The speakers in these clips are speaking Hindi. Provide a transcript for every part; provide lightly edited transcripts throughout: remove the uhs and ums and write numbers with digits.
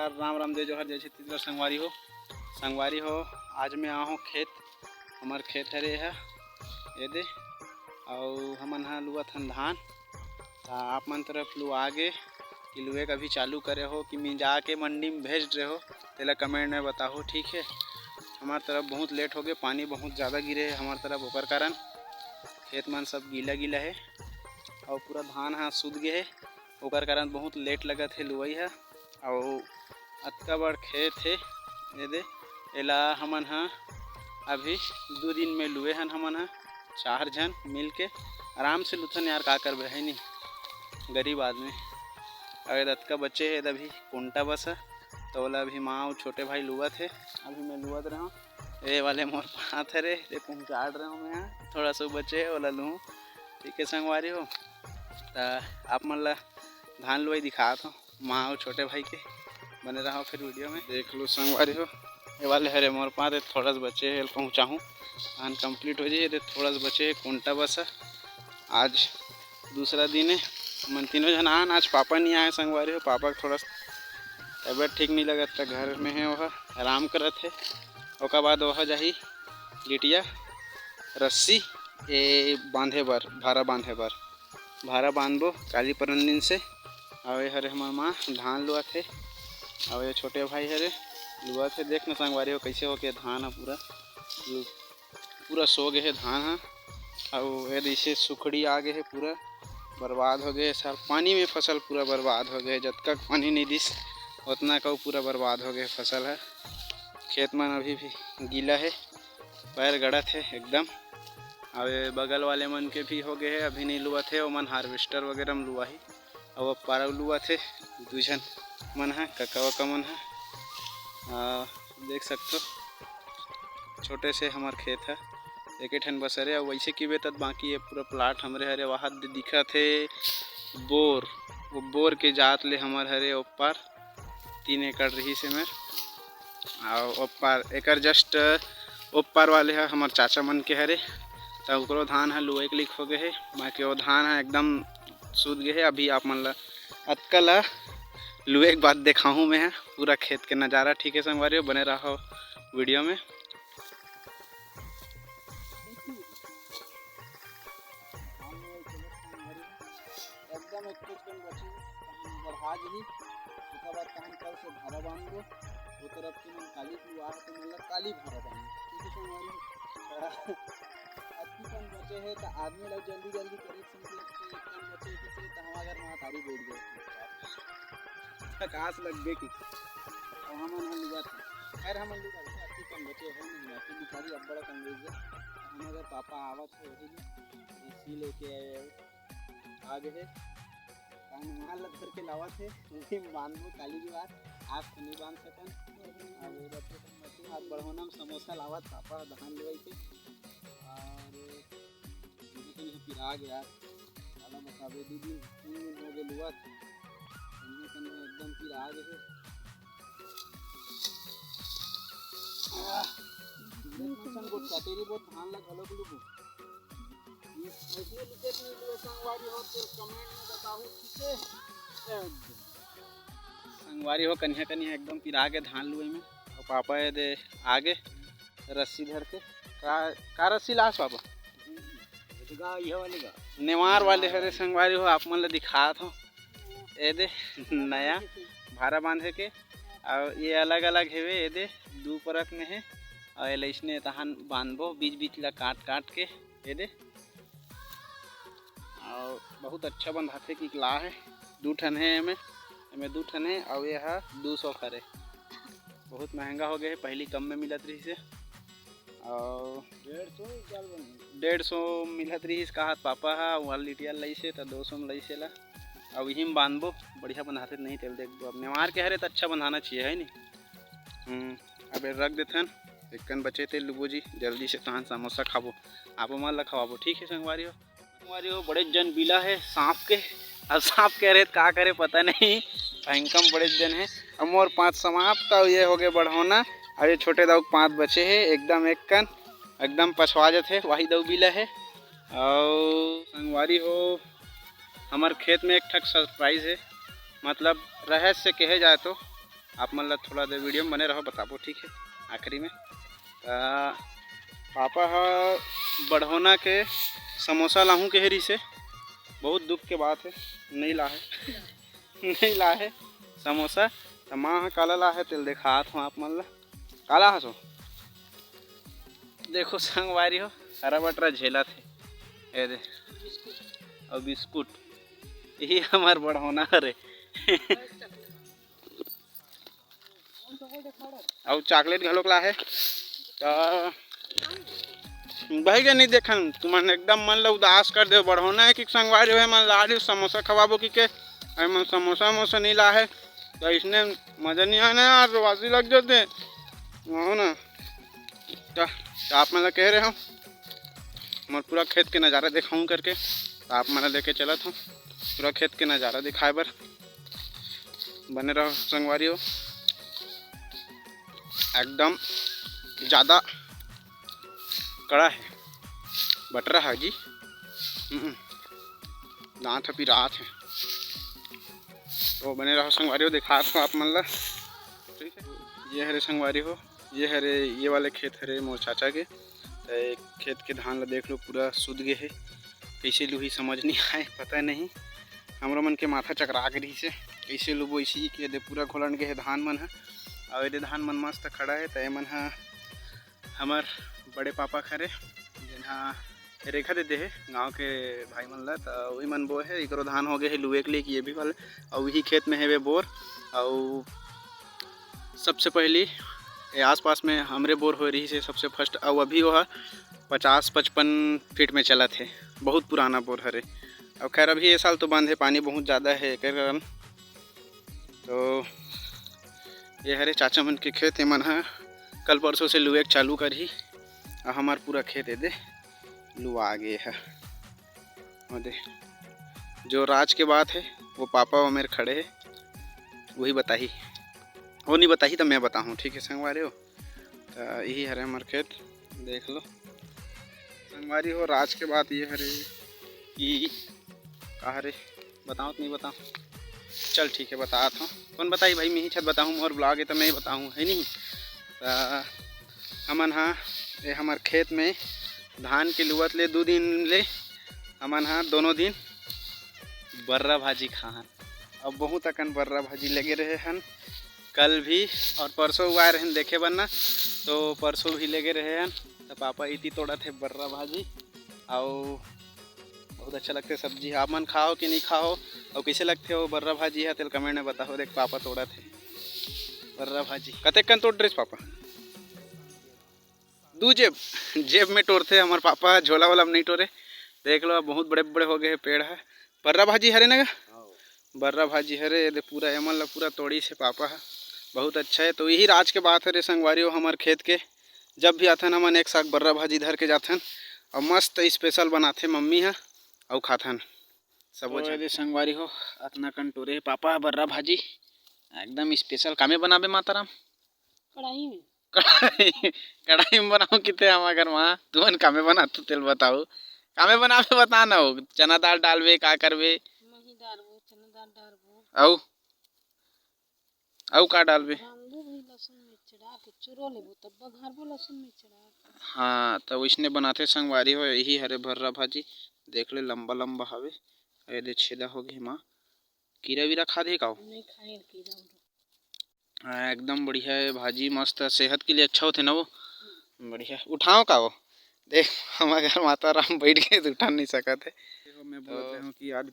नमस्कार, राम राम, जय जोहर, जय छत्तीसगढ़। संगवारी हो आज मैं आया हूँ खेत। हमार खेत हरे है ये दे और हमन हा लुअत हन धान। आप मन तरफ लुआ गे कि लुए कभी चालू करे हो कि मिंजा के मंडी में भेज रहे हो, तेला कमेंट में बताओ। ठीक है, हमार तरफ बहुत लेट हो गए, पानी बहुत ज़्यादा गिरे है हमार तरफ, ओकर कारण खेत मन सब गीला गीला है और पूरा धान हाँ सूद गए है, ओकर कारण बहुत लेट लगत है लुआई है। और अतका बड़ खेत है ये दे, एला हमन हा अभी 2 दिन में लुए हन। हमन हा 4 जन मिल के आराम से लुथन यार, का करबे है नहीं, गरीब आदमी। अगर अतका बच्चे है अभी कुंटा बस है तो ओला अभी माँ और छोटे भाई लुअत है, अभी मैं लुअत रहा हूँ। ये वाले मोर हाथ है रे, पहुँचा रहा हूँ मैं यहाँ, थोड़ा सा बच्चे है ओला लूँ। ठीक है संगवारी हो, तो आप मन ला धान लुआई दिखात हो माँ और छोटे भाई के, बने रहो फिर वीडियो में। देख लो संगवारी हो, ये वाले हरे मोर पास थोड़ा सा बचे है, पहुँचाऊँ धान कंप्लीट हो जाए, थोड़ा सा बचे है कुंटा बस है। आज दूसरा दिन है, मन तीनों जन आन, आज पापा नहीं आए संगवारी हो, पापा का थोड़ा तबीयत ठीक नहीं लगता, घर में है वह आराम करत है। ओकर बाद वह जाही गिटिया रस्सी ए बांधे बर, भारा बांधबो काली परन दिन से। और ये हरे हमार माँ धान लुआत है और ये छोटे भाई हरे लुआत है। देखना संगवारी हो कैसे हो के धान है पूरा सो गए है धान है, और ये जैसे सुखड़ी आ गए है, पूरा बर्बाद हो गए साल पानी में, फसल पूरा बर्बाद हो गए। जब तक पानी नहीं दिस उतना का पूरा बर्बाद हो गए फसल है। खेत में अभी भी गीला है, पैर गड़त है एकदम। और ये बगल वाले मन के भी हो गए है, अभी नहीं लुआ थे, वो मन हार्वेस्टर वगैरह में लुआ ही, और पारा लुआ थे 2 जन मन है, कका वका मन है। देख सकते हो छोटे से हमार खेत है, एक ठन बसरे और वैसे की बेतत बाकी ये पूरा प्लाट हमरे हरे। वहाँ दिखा थे बोर, वो बोर के जात ले हमार हरे ऊपर 3 एकड़ रही से मेर, और ऊपर एक जस्ट ऊपर वाले है हमार चाचा मन के हरे। तो ओकरो धान है लुए के लिख हो गए है, बाकी वो धान है एकदम सूद गए है। अभी आप मन ला अतकल लुए के बाद दिखाऊँ मैं पूरा खेत के नज़ारा। ठीक है संगवारी, बने रहो वीडियो में। एकदम एक कन बची बढ़ा जी, उसके बाद काम कल से भारा बांध दो, वो तरफ की मन काली लुआ तो मतलब काली भारा बांध। ठीक है संगवारी, अच्छी कन बचे है तो आदमी लोग जल्दी जल्दी करे कन बचे कि तो हमारे घर में तारी बैठ गए काश लग गए कि हम लुआ थे। खैर हम लुआ अच्छी कन बचे है नहीं, अच्छी बिचारी अब बड़ा कन गई है। हमारे पापा आवत है वही सी लेके आ गए है, माल घर के लावा थे वही बांधो काली दीवार, आप तो नहीं बांध सकन। और हाथ बढ़ोना में समोसा लावा पापा धान लेवाई थे, और पिरा गया वाला बतावे 2 दिन 3 दिन हो गए लुआ एकदम पिरा गए। तेरी बहुत धान लग अलग लुबू संगवारी हो, कन्या कन्या एकदम पिरा के धान लुए में। और पापा ये दे आगे रस्सी धर के का रस्सी लास पापा नेवार वाले हरे संगवारी हो, आप मन ला दिखात हो ये दे नया भारा बांधे के। और ये अलग अलग हेवे, ये दे 2 परत में है, और ये इसने तहान बांधबो बीच बीच ला काट काट के ये दे। और बहुत अच्छा बंधाते कि ला है 2 ठन है, एमे 2 ठन है, और ये है 200 खरे, बहुत महंगा हो गया है, पहली कम में मिलत रही से, और 150 मिलत रही कहा पापा है वहाँ लिटिया लई से, तो 200 में लई से ला। अब यही में बांधबो, बढ़िया बंधाते नहीं तेल देख दो, अब नेवार के हरे तो अच्छा बंधाना चाहिए है नहीं। अब रख देथन एक कन बचे थे लुबो जी, जल्दी से तहान समोसा खाबो, आप मन ला खवाबो। ठीक है संगवारी हो, बड़े जन बिला है सांप के, अब सांप कह रहे का करे पता नहीं, भयंकम बड़े जन है। अब मोर 5 समाप्त, तो ये हो गए बढ़ोना, और ये छोटे दाऊ 5 बचे है, एकदम एक कन एकदम पछवा जाते वही दाऊ बिला है। और संगवारी हो हमार खेत में एक ठक सरप्राइज है, मतलब रहस्य कहे जाए तो आप मन ला थोड़ा देर वीडियो में बने रहो, बताबो ठीक है। आखिरी में पापा बढ़ौना के समोसा लाहूँ के हेरी से, बहुत दुख के बात है, नहीं लाहे नहीं लाहे समोसा। तो माँ काला लाहे तेल दिखात हूँ आप मन ला, काला हसो देखो संगवारी हो, हरा बटरा झेला थे ये दे और बिस्कुट, यही हमार बढ़ौना रे और चॉकलेट घलोक ला है। तो भाई के नहीं देखन तुमन एकदम मन ला उदास कर दे, बढ़ौना है कि संगवारी है मन ला ली समोसा खवाबो की के मन समोसा मोसा नहीं ला है, तो इसने मजा नहीं आना यार, वासी लग जाते हो ना। तो आप मतलब कह रहे हो मैं पूरा खेत के नज़ारा दिखाऊं करके, तो आप मैंने लेके चला था पूरा खेत के नज़ारा दिखाए बर, बने रहो संगवारी हो। एकदम ज़्यादा कड़ा है, बटरा है जी, दांत अभी रात है, तो बने रहो संगवारी हो, दिखा दो आप मन ला ठीक है। ये हरे संगवारी हो, ये हरे ये वाले खेत हरे मोर चाचा के, तो खेत के धान ला देख लो पूरा सूद गए है, कैसे लूही समझ नहीं आए, पता नहीं हमरो मन के माथा चकरा गई से कैसे लुबो इसी के दे पूरा घोलन गए है धान मन है। और ये धान मन मस्त खड़ा है, तो मन है हमार बड़े पापा खरे जिन्हा रेखा देते है गांव के भाई मन ला, तो वही मन बो है इकरो धान हो गए है लुए के लिए कि ये भी वाले, और वही खेत में है वे बोर। और सबसे पहली ये आसपास में हमरे बोर हो रही है सबसे फर्स्ट, और अभी वह 50-55 फीट में चला थे, बहुत पुराना बोर हरे। और खैर अभी ये साल तो बंद है, पानी बहुत ज़्यादा है एक कारण। तो ये हरे चाचा मन के खेत मन है कल परसों से लुए चालू कर ही, और हमार पूरा खेत है दे लुआ आ गए है। और दे जो राज के बात है वो पापा और मेरे खड़े है, वही बताही, वो नहीं बताही तो मैं बताऊँ ठीक है संगवारी हो। तो यही हरे हमारे खेत देख लो संगवारी हो। राज के बात ये हरे कि कहा रे बताऊँ तो नहीं बताऊँ, चल ठीक है बता था, कौन बताई भाई मैं ही छत बताऊँ, और ब्लॉग है तो मैं ही बताऊँ है नहीं। हमन हाँ ये हमार खेत में धान के लुवत ले 2 दिन ले हमन हाँ दोनों दिन बर्रा भाजी खान, अब बहुत अकन बर्रा भाजी लगे रहे हन, कल भी और परसों आए रहन देखे बनना, तो परसों भी लगे रहे हन। तो पापा इतनी तोड़ा थे बर्रा भाजी, और बहुत अच्छा लगते सब्जी, आप मन खाओ कि नहीं खाओ और कैसे लगते हो बर्रा भाजी है तेल कमेंट में बताओ। देख पापा तोड़ा थे बर्रा भाजी, कतेक कन तोड़ ड्रेस पापा 2 जेब में तोड़ते हमारे पापा, झोला वाला में नहीं तोड़े। देख लो बहुत बड़े बड़े हो गए हैं पेड़ है, बर्रा भाजी हरे ना बर्रा भाजी हरे ये पूरा एमन ला पूरा तोड़ी से पापा है, बहुत अच्छा है। तो यही राज के बात है रे संगवारी हो, हमारे खेत के जब भी आथन हमन एक साग बर्रा भाजी धर के जाथन, और मस्त स्पेशल बनाते मम्मी है और खाथन सब। तो संगवारी हो अतना कन टोरे पापा बर्रा भाजी एकदम स्पेशल, कामे बनाबे माताराम कढ़ाई में कढ़ाई में बनाओ कितने हम अगर वहाँ तुमन कामे बना तो तेल बताओ, कामे बनाबे बता ना हो, चना दाल डालबे का करबे, मही डालबो चना दाल डालबो औ का डालबे, लहसुन मिर्च डाल के चूरो लेबो तब बघारबो लहसुन मिर्च डाल। हाँ तो इसने बनाते संगवारी हो यही हरे भर्रा भाजी, देख ले लंबा लंबा हवे, ये छेदा हो गए माँ, कीड़ा वीरा खा दे का नहीं खाए कीड़ा। हाँ एकदम बढ़िया है भाजी, मस्त सेहत के लिए अच्छा होते ना वो, बढ़िया। उठाओ का वो देख हमारे घर माता राम बैठ गए तो उठा नहीं सका थे। मैं बोलते हूँ कि आज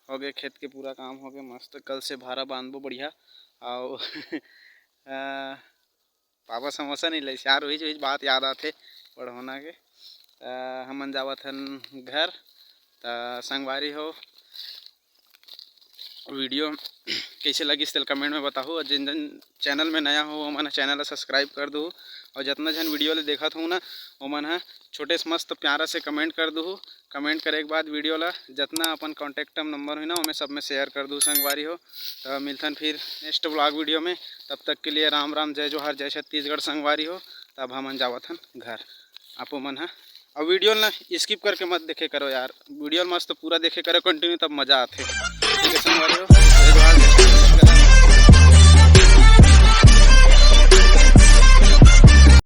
हो गए खेत के पूरा काम हो गए मस्त, कल से भारा बांधबो बढ़िया। और पापा समोसा नहीं ले यार, वही बात याद आते बढ़ोना के। हमन जावत हन घर, संगवारी हो वीडियो कैसे लगी तेल कमेंट में बताओ, और जिन जन चैनल में नया हो मैंने चैनल सब्सक्राइब कर दो, और जितना जन वीडियो ले देखा था ना वो मन है छोटे से मस्त प्यारा से कमेंट कर दो। कमेंट करे के बाद वीडियो ला जितना अपन कॉन्टेक्ट नंबर है ना वो सब में शेयर कर दो संगवारी हो। तो मिलथन फिर नेक्स्ट ब्लॉग वीडियो में, तब तक के लिए राम राम, जय जोहार, जय छत्तीसगढ़ संगवारी हो। तब हमन जावथन घर, आपो मन है और वीडियो ना स्किप करके मत देखे करो यार, वीडियो मस्त पूरा देखे करो कंटिन्यू, तब मज़ा आते। ठीक है संगवारी।